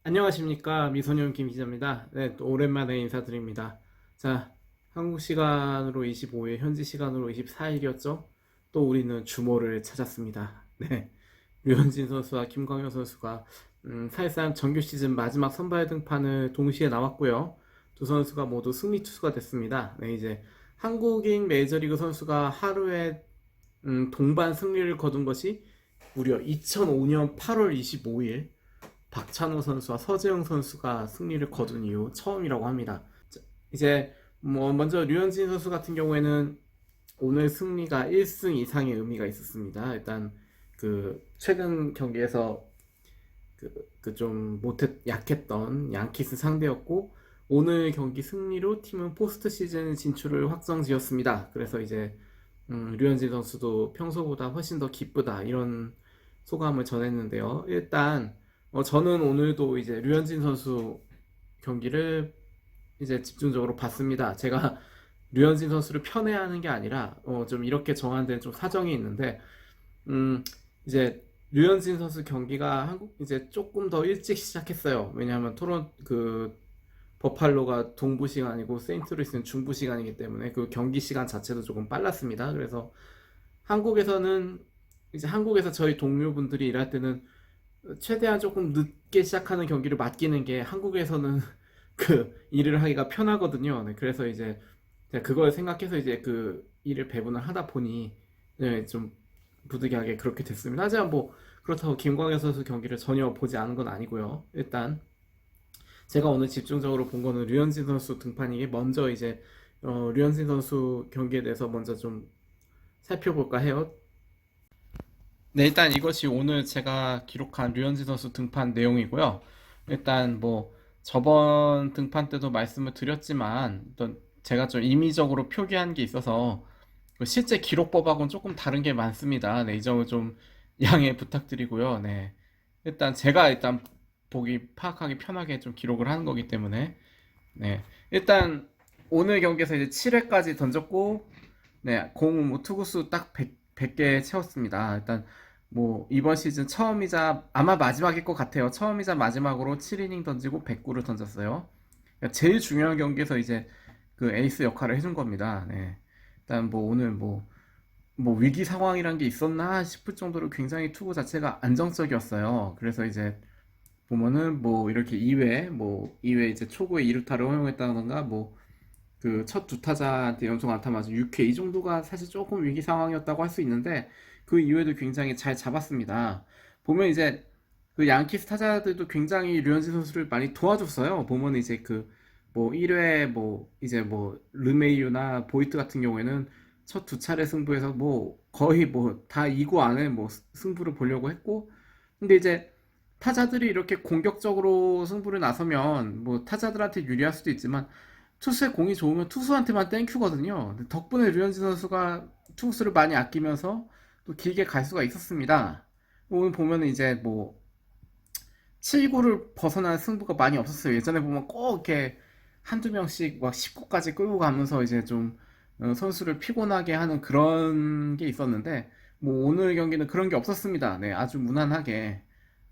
안녕하십니까, 미소년 김 기자입니다. 네, 또 오랜만에 인사드립니다. 자, 한국 시간으로 25일, 현지 시간으로 24일이었죠. 또 우리는 주모를 찾았습니다. 네, 류현진 선수와 김광현 선수가 사실상 정규 시즌 마지막 선발 등판을 동시에 나왔고요. 두 선수가 모두 승리 투수가 됐습니다. 네, 이제 한국인 메이저리그 선수가 하루에 동반 승리를 거둔 것이 무려 2005년 8월 25일 박찬호 선수와 서재영 선수가 승리를 거둔 이후 처음이라고 합니다. 이제 뭐 먼저 류현진 선수 같은 경우에는 오늘 승리가 1승 이상의 의미가 있었습니다. 일단 그 최근 경기에서 그 좀 못했 약했던 양키스 상대였고, 오늘 경기 승리로 팀은 포스트 시즌 진출을 확정지었습니다. 그래서 이제 류현진 선수도 평소보다 훨씬 더 기쁘다 이런 소감을 전했는데요. 일단 저는 오늘도 이제 류현진 선수 경기를 이제 집중적으로 봤습니다. 제가 류현진 선수를 편애하는 게 아니라 좀 이렇게 정한 좀 사정이 있는데, 음, 이제 류현진 선수 경기가 한국 이제 조금 더 일찍 시작했어요. 왜냐하면 버팔로가 동부 시간이고 세인트루이스는 중부 시간이기 때문에 그 경기 시간 자체도 조금 빨랐습니다. 그래서 한국에서는 이제 한국에서 저희 동료분들이 일할 때는 최대한 조금 늦게 시작하는 경기를 맡기는 게 한국에서는 그 일을 하기가 편하거든요. 네, 그래서 이제 제가 그걸 생각해서 이제 그 일을 배분을 하다 보니 네, 좀 부득이하게 그렇게 됐습니다. 하지만 뭐 그렇다고 김광현 선수 경기를 전혀 보지 않은 건 아니고요. 일단 제가 오늘 집중적으로 본 거는 류현진 선수 등판이기 먼저 이제 류현진 선수 경기에 대해서 먼저 좀 살펴볼까 해요. 네, 일단 이것이 오늘 제가 기록한 류현진 선수 등판 내용이고요. 일단 뭐 저번 등판 때도 말씀을 드렸지만 어떤 제가 좀 임의적으로 표기한 게 있어서 그 실제 기록법하고는 조금 다른 게 많습니다. 네, 이 점을 좀 양해 부탁드리고요. 네, 일단 제가 보기 파악하기 편하게 좀 기록을 하는 거기 때문에 네, 일단 오늘 경기에서 이제 7회까지 던졌고, 네, 공 뭐 투구수 딱 100개 채웠습니다. 일단 뭐 이번 시즌 처음이자 아마 마지막일 것 같아요. 처음이자 마지막으로 7이닝 던지고 109를 던졌어요. 그러니까 제일 중요한 경기에서 이제 그 에이스 역할을 해준 겁니다. 네. 일단 뭐 오늘 뭐 위기 상황이란 게 있었나 싶을 정도로 굉장히 투구 자체가 안정적이었어요. 그래서 이제 보면은 뭐 이렇게 2회 이제 초구에 2루타를 허용했다던가 뭐 그 첫 두 타자한테 연속 안타 맞은 6회 이 정도가 사실 조금 위기 상황이었다고 할 수 있는데 그 이후에도 굉장히 잘 잡았습니다. 보면 이제 그 양키스 타자들도 굉장히 류현진 선수를 많이 도와줬어요. 보면 이제 그 뭐 1회 뭐 이제 뭐 르메이유나 보이트 같은 경우에는 첫 두 차례 승부에서 뭐 거의 뭐 다 2구 안에 뭐 승부를 보려고 했고, 근데 이제 타자들이 이렇게 공격적으로 승부를 나서면 뭐 타자들한테 유리할 수도 있지만 투수의 공이 좋으면 투수한테만 땡큐거든요. 덕분에 류현진 선수가 투수를 많이 아끼면서 또 길게 갈 수가 있었습니다. 오늘 보면은 이제 뭐 7구를 벗어난 승부가 많이 없었어요. 예전에 보면 꼭 이렇게 한두 명씩 막 10구까지 끌고 가면서 이제 좀 선수를 피곤하게 하는 그런 게 있었는데, 뭐 오늘 경기는 그런 게 없었습니다. 네, 아주 무난하게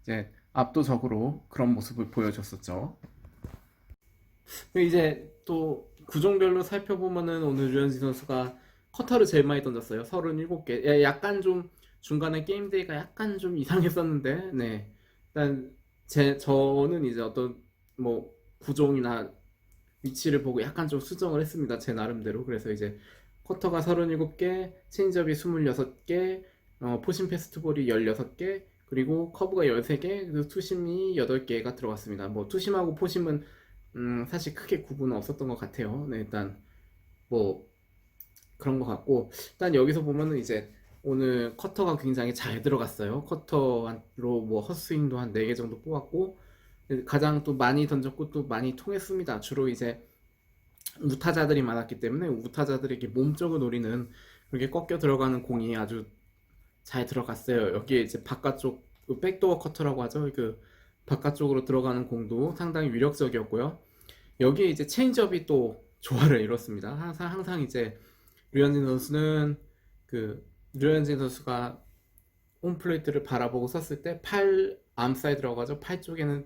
이제 압도적으로 그런 모습을 보여줬었죠. 이제 또 구종별로 살펴보면은 오늘 류현진 선수가 커터를 제일 많이 던졌어요. 37개. 약간 좀 중간에 게임데이가 약간 좀 이상했었는데, 네. 일단 저는 이제 어떤 뭐 구종이나 위치를 보고 약간 좀 수정을 했습니다. 제 나름대로. 그래서 이제 커터가 37개, 체인지업이 26개, 포심 패스트볼이 16개, 그리고 커브가 13개, 그리고 투심이 8개가 들어갔습니다. 뭐 투심하고 포심은 사실 크게 구분은 없었던 것 같아요. 네, 일단 뭐 그런 것 같고, 일단 여기서 보면은 이제 오늘 커터가 굉장히 잘 들어갔어요. 커터로 뭐 헛스윙도 한 4개 정도 뽑았고, 가장 또 많이 던졌고 또 많이 통했습니다. 주로 이제 우타자들이 많았기 때문에 우타자들에게 몸쪽을 노리는 그렇게 꺾여 들어가는 공이 아주 잘 들어갔어요. 여기에 이제 바깥쪽 그 백도어 커터라고 하죠. 그 바깥쪽으로 들어가는 공도 상당히 위력적이었고요. 여기에 이제 체인지업이 또 조화를 이뤘습니다. 항상 이제 류현진 선수는 그 류현진 선수가 홈플레이트를 바라보고 섰을 때 팔 암사이드라고 하죠. 팔 쪽에는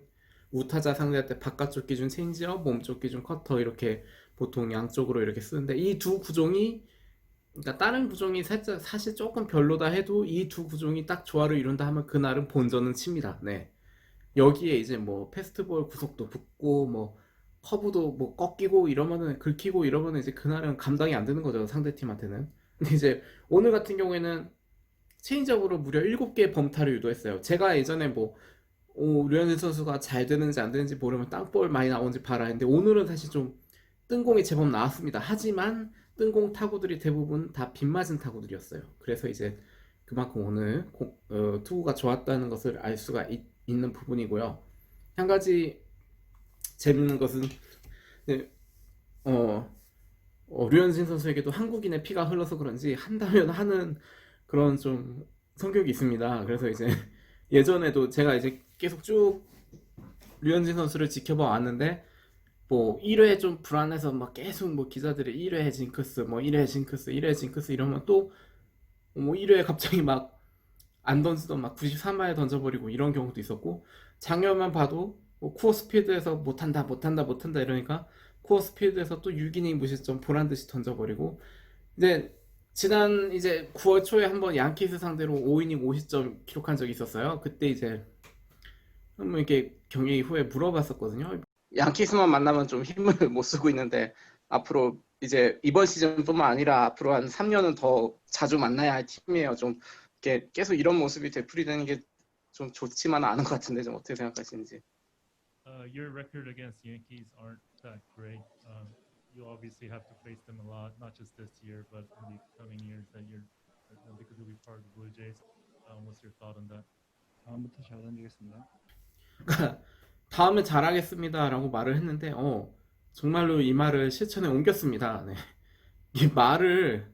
우타자 상대할 때 바깥쪽 기준 체인지업, 몸쪽 기준 커터 이렇게 보통 양쪽으로 이렇게 쓰는데 이 두 구종이 그러니까 다른 구종이 살짝 사실 조금 별로다 해도 이 두 구종이 딱 조화를 이룬다 하면 그날은 본전은 칩니다. 네. 여기에 이제 뭐 패스트볼 구속도 붙고 뭐 커브도 뭐 꺾이고 이러면은 긁히고 이러면은 이제 그날은 감당이 안 되는 거죠, 상대팀한테는. 근데 이제 오늘 같은 경우에는 체인지업으로 무려 7개의 범타를 유도했어요. 제가 예전에 뭐 류현진 선수가 잘 되는지 안 되는지 모르면 땅볼 많이 나오는지 봐라 했는데 오늘은 사실 좀 뜬공이 제법 나왔습니다. 하지만 뜬공 타구들이 대부분 다 빗맞은 타구들이었어요. 그래서 이제 그만큼 오늘 투구가 좋았다는 것을 알 수가 있는 부분이고요. 한 가지 재밌는 것은 네, 류현진 선수에게도 한국인의 피가 흘러서 그런지 한다면 하는 그런 좀 성격이 있습니다. 그래서 이제 예전에도 제가 이제 계속 쭉 류현진 선수를 지켜봐 왔는데 뭐 1회 좀 불안해서 막 계속 뭐 기자들이 1회 징크스 뭐 1회 징크스 1회 징크스 이러면 또 뭐 1회 갑자기 막 안 던지던 막 93마에 던져버리고 이런 경우도 있었고 작년만 봐도 뭐 쿠어 스피드에서 못한다 못한다 못한다 이러니까 쿠어 스피드에서 또 6이닝 무실점 보란듯이 던져버리고 이제 지난 이제 9월 초에 한번 양키스 상대로 5이닝 50점 기록한 적이 있었어요. 그때 이제 한번 이렇게 경기 이후에 물어봤었거든요. 양키스만 만나면 좀 힘을 못 쓰고 있는데 앞으로 이제 이번 시즌뿐만 아니라 앞으로 한 3년은 더 자주 만나야 할 팀이에요. 좀 이렇게 계속 이런 모습이 되풀이되는 게 좀 좋지만은 않은 것 같은데 좀 어떻게 생각하시는지. Your record against Yankees aren't that great. You obviously have to face them a lot, not just this year, but in the coming years that because you'll be part of the Blue Jays. What's your thought on that? 다음부터 잘 던지겠습니다. 다음에 잘하겠습니다라고 말을 했는데 정말로 이 말을 실천에 옮겼습니다. 네. 이 말을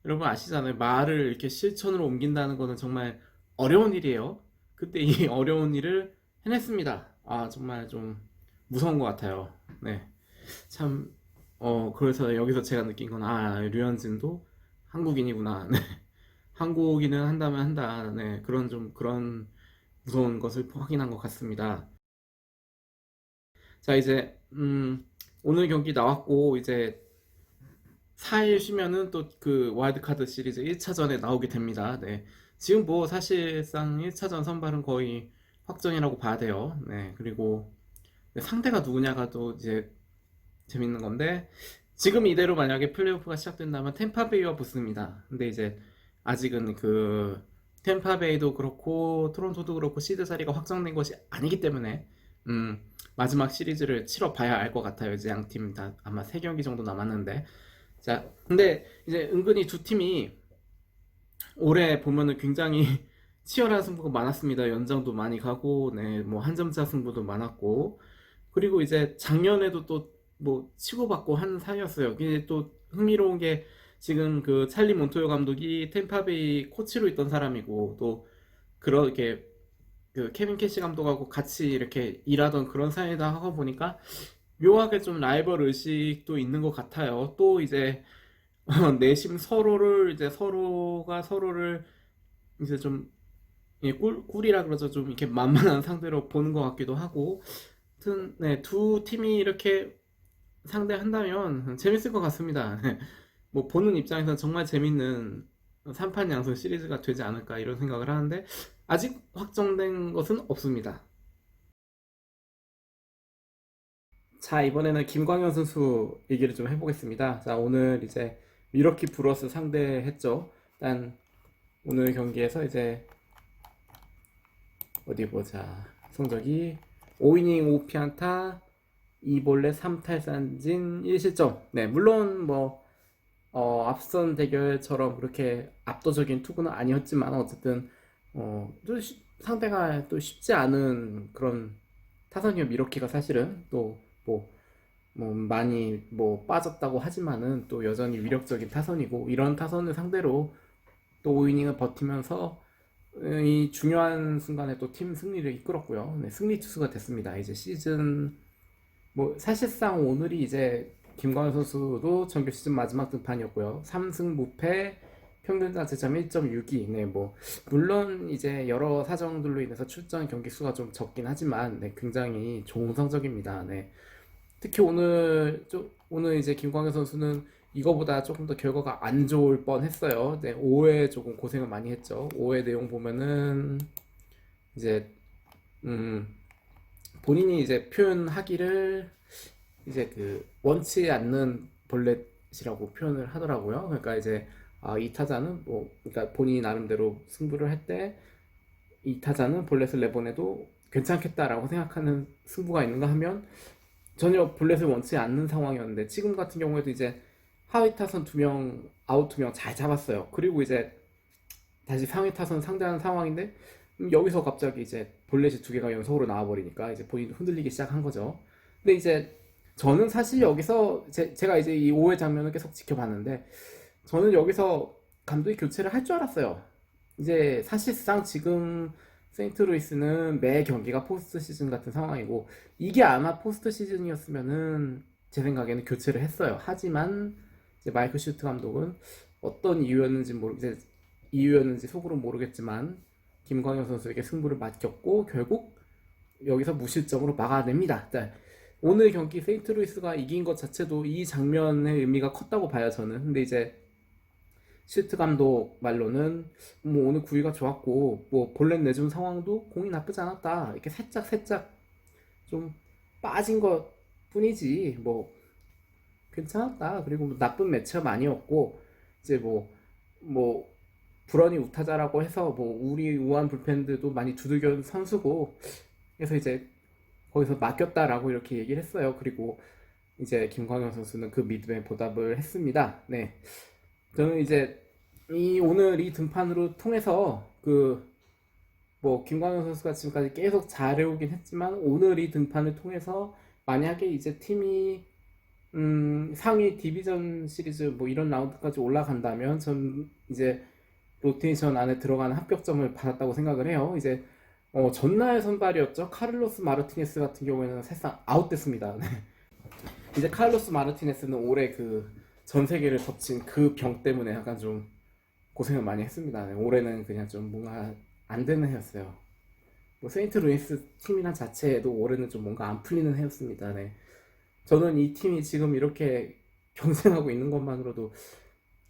여러분 아시잖아요. 말을 이렇게 실천으로 옮긴다는 거는 정말 어려운 일이에요. 그때 이 어려운 일을 해냈습니다. 아 정말 좀 무서운 것 같아요. 네. 참 그래서 여기서 제가 느낀 건 류현진도 한국인이구나. 네. 한국인은 한다면 한다. 네. 그런 무서운 것을 확인한 것 같습니다. 자 이제 오늘 경기 나왔고 이제 4일 쉬면은 또 그 와일드카드 시리즈 1차전에 나오게 됩니다. 네. 지금 뭐 사실상 1차전 선발은 거의 확정이라고 봐야 돼요. 네. 그리고 상대가 누구냐가 또 이제 재밌는 건데 지금 이대로 만약에 플레이오프가 시작된다면 템파베이와 붙습니다. 근데 이제 아직은 그 템파베이도 그렇고 토론토도 그렇고 시드 자리가 확정된 것이 아니기 때문에 마지막 시리즈를 치러 봐야 알 것 같아요. 이제 양 팀 다 아마 3경기 정도 남았는데 자 근데 이제 은근히 두 팀이 올해 보면은 굉장히 치열한 승부가 많았습니다. 연장도 많이 가고 네 뭐 한 점차 승부도 많았고 그리고 이제 작년에도 또 뭐 치고받고 한 사이였어요. 이게 또 흥미로운 게 지금 그 찰리 몬토요 감독이 템파베이 코치로 있던 사람이고 또 그렇게 그 케빈 캐시 감독하고 같이 이렇게 일하던 그런 사이다 하고 보니까 묘하게 좀 라이벌 의식도 있는 것 같아요. 또 이제 내심 서로를 이제 서로가 서로를 이제 좀 꿀이라 그러죠. 좀 이렇게 만만한 상대로 보는 것 같기도 하고. 하여튼 네, 두 팀이 이렇게 상대한다면 재밌을 것 같습니다. 뭐 보는 입장에서는 정말 재밌는 3판 양승 시리즈가 되지 않을까 이런 생각을 하는데 아직 확정된 것은 없습니다. 자 이번에는 김광현 선수 얘기를 좀 해보겠습니다. 자 오늘 이제 미러키 브루어스 상대했죠. 일단 오늘 경기에서 이제 어디 보자 성적이 5이닝 5피안타 2볼넷 3탈삼진 1실점. 네 물론 뭐 앞선 대결처럼 그렇게 압도적인 투구는 아니었지만 어쨌든 또 상대가 또 쉽지 않은 그런 타선이요. 미러키가 사실은 또 뭐 많이 뭐 빠졌다고 하지만은 또 여전히 위력적인 타선이고 이런 타선을 상대로 또 5이닝을 버티면서 이 중요한 순간에 또 팀 승리를 이끌었고요. 네, 승리 투수가 됐습니다. 이제 시즌 뭐 사실상 오늘이 이제 김광현 선수도 정규 시즌 마지막 등판이었고요. 3승 무패 평균 자체점 1.62. 네, 뭐 물론 이제 여러 사정들로 인해서 출전 경기 수가 좀 적긴 하지만 네, 굉장히 좋은 성적입니다. 네. 특히 오늘 이제 김광현 선수는 이거보다 조금 더 결과가 안 좋을 뻔했어요. 네, 5회 조금 고생을 많이 했죠. 5회 내용 보면은 이제 음, 본인이 이제 표현하기를 이제 그 원치 않는 볼넷이라고 표현을 하더라고요. 그러니까 이제 이 타자는 뭐 그러니까 본인이 나름대로 승부를 할 때 이 타자는 볼넷을 내보내도 괜찮겠다라고 생각하는 승부가 있는가 하면 전혀 볼넷을 원치 않는 상황이었는데 지금 같은 경우에도 이제 하위 타선 2명, 아웃 2명 잘 잡았어요. 그리고 이제 다시 상위 타선 상대하는 상황인데 여기서 갑자기 이제 볼넷이 2개가 연속으로 나와버리니까 이제 본인도 흔들리기 시작한 거죠. 근데 이제 저는 사실 여기서 제가 이제 이 5회 장면을 계속 지켜봤는데 저는 여기서 감독이 교체를 할 줄 알았어요. 이제 사실상 지금 세인트루이스는 매 경기가 포스트 시즌 같은 상황이고 이게 아마 포스트 시즌이었으면은 제 생각에는 교체를 했어요. 하지만 이제 마이클 슈트 감독은 어떤 이유였는지 속으로 모르겠지만 김광현 선수에게 승부를 맡겼고 결국 여기서 무실점으로 막아냅니다. 네. 오늘 경기 세인트루이스가 이긴 것 자체도 이 장면의 의미가 컸다고 봐요, 저는. 근데 이제 슈트 감독 말로는 뭐 오늘 구위가 좋았고 뭐 볼넷 내준 상황도 공이 나쁘지 않았다. 이렇게 살짝 좀 빠진 것 뿐이지 뭐 괜찮았다. 그리고 뭐 나쁜 매치업 아니었고 이제 뭐 불언이 우타자라고 해서 뭐 우리 우한 불펜들도 많이 두들겨 선수고 그래서 이제 거기서 맡겼다라고 이렇게 얘기를 했어요. 그리고 이제 김광현 선수는 그 믿음에 보답을 했습니다. 네. 저는 이제 오늘 이 등판으로 통해서 뭐 김광현 선수가 지금까지 계속 잘해오긴 했지만 오늘 이 등판을 통해서 만약에 이제 팀이 상위 디비전 시리즈 뭐 이런 라운드까지 올라간다면 전 이제 로테이션 안에 들어가는 합격점을 받았다고 생각을 해요. 이제 전날 선발이었죠. 카를로스 마르티네스 같은 경우에는 사실상 아웃됐습니다. 네. 이제 카를로스 마르티네스는 올해 그 전 세계를 덮친 그 병 때문에 약간 좀 고생을 많이 했습니다. 네. 올해는 그냥 좀 뭔가 안 되는 해였어요. 뭐 세인트 루이스 팀이나 자체에도 올해는 좀 뭔가 안 풀리는 해였습니다. 네. 저는 이 팀이 지금 이렇게 경쟁하고 있는 것만으로도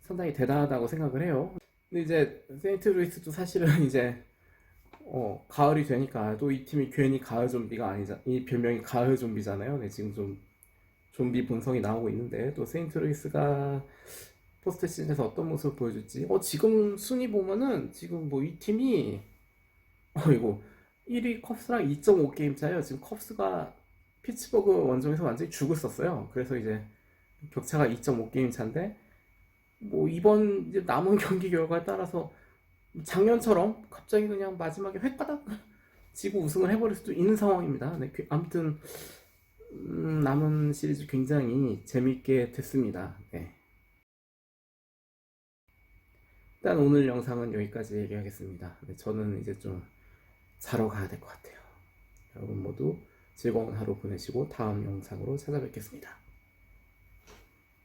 상당히 대단하다고 생각을 해요. 근데 이제 세인트 루이스도 사실은 이제 가을이 되니까 또 이 팀이 괜히 가을 좀비가 아니자 이 별명이 가을 좀비잖아요. 네, 지금 좀 좀비 본성이 나오고 있는데 또 세인트루이스가 포스트 시즌에서 어떤 모습을 보여줄지 지금 순위 보면은 지금 뭐 이 팀이 이거 1위 컵스랑 2.5게임 차예요. 지금 컵스가 피츠버그 원정에서 완전히 죽을 썼어요. 그래서 이제 격차가 2.5게임 차인데 뭐 이번 이제 남은 경기 결과에 따라서 작년처럼 갑자기 그냥 마지막에 획가닥 지고 우승을 해버릴 수도 있는 상황입니다. 네, 아무튼 남은 시리즈 굉장히 재밌게 됐습니다. 네. 일단 오늘 영상은 여기까지 얘기하겠습니다. 네, 저는 이제 좀 자러 가야 될 것 같아요. 여러분 모두 즐거운 하루 보내시고 다음 영상으로 찾아뵙겠습니다.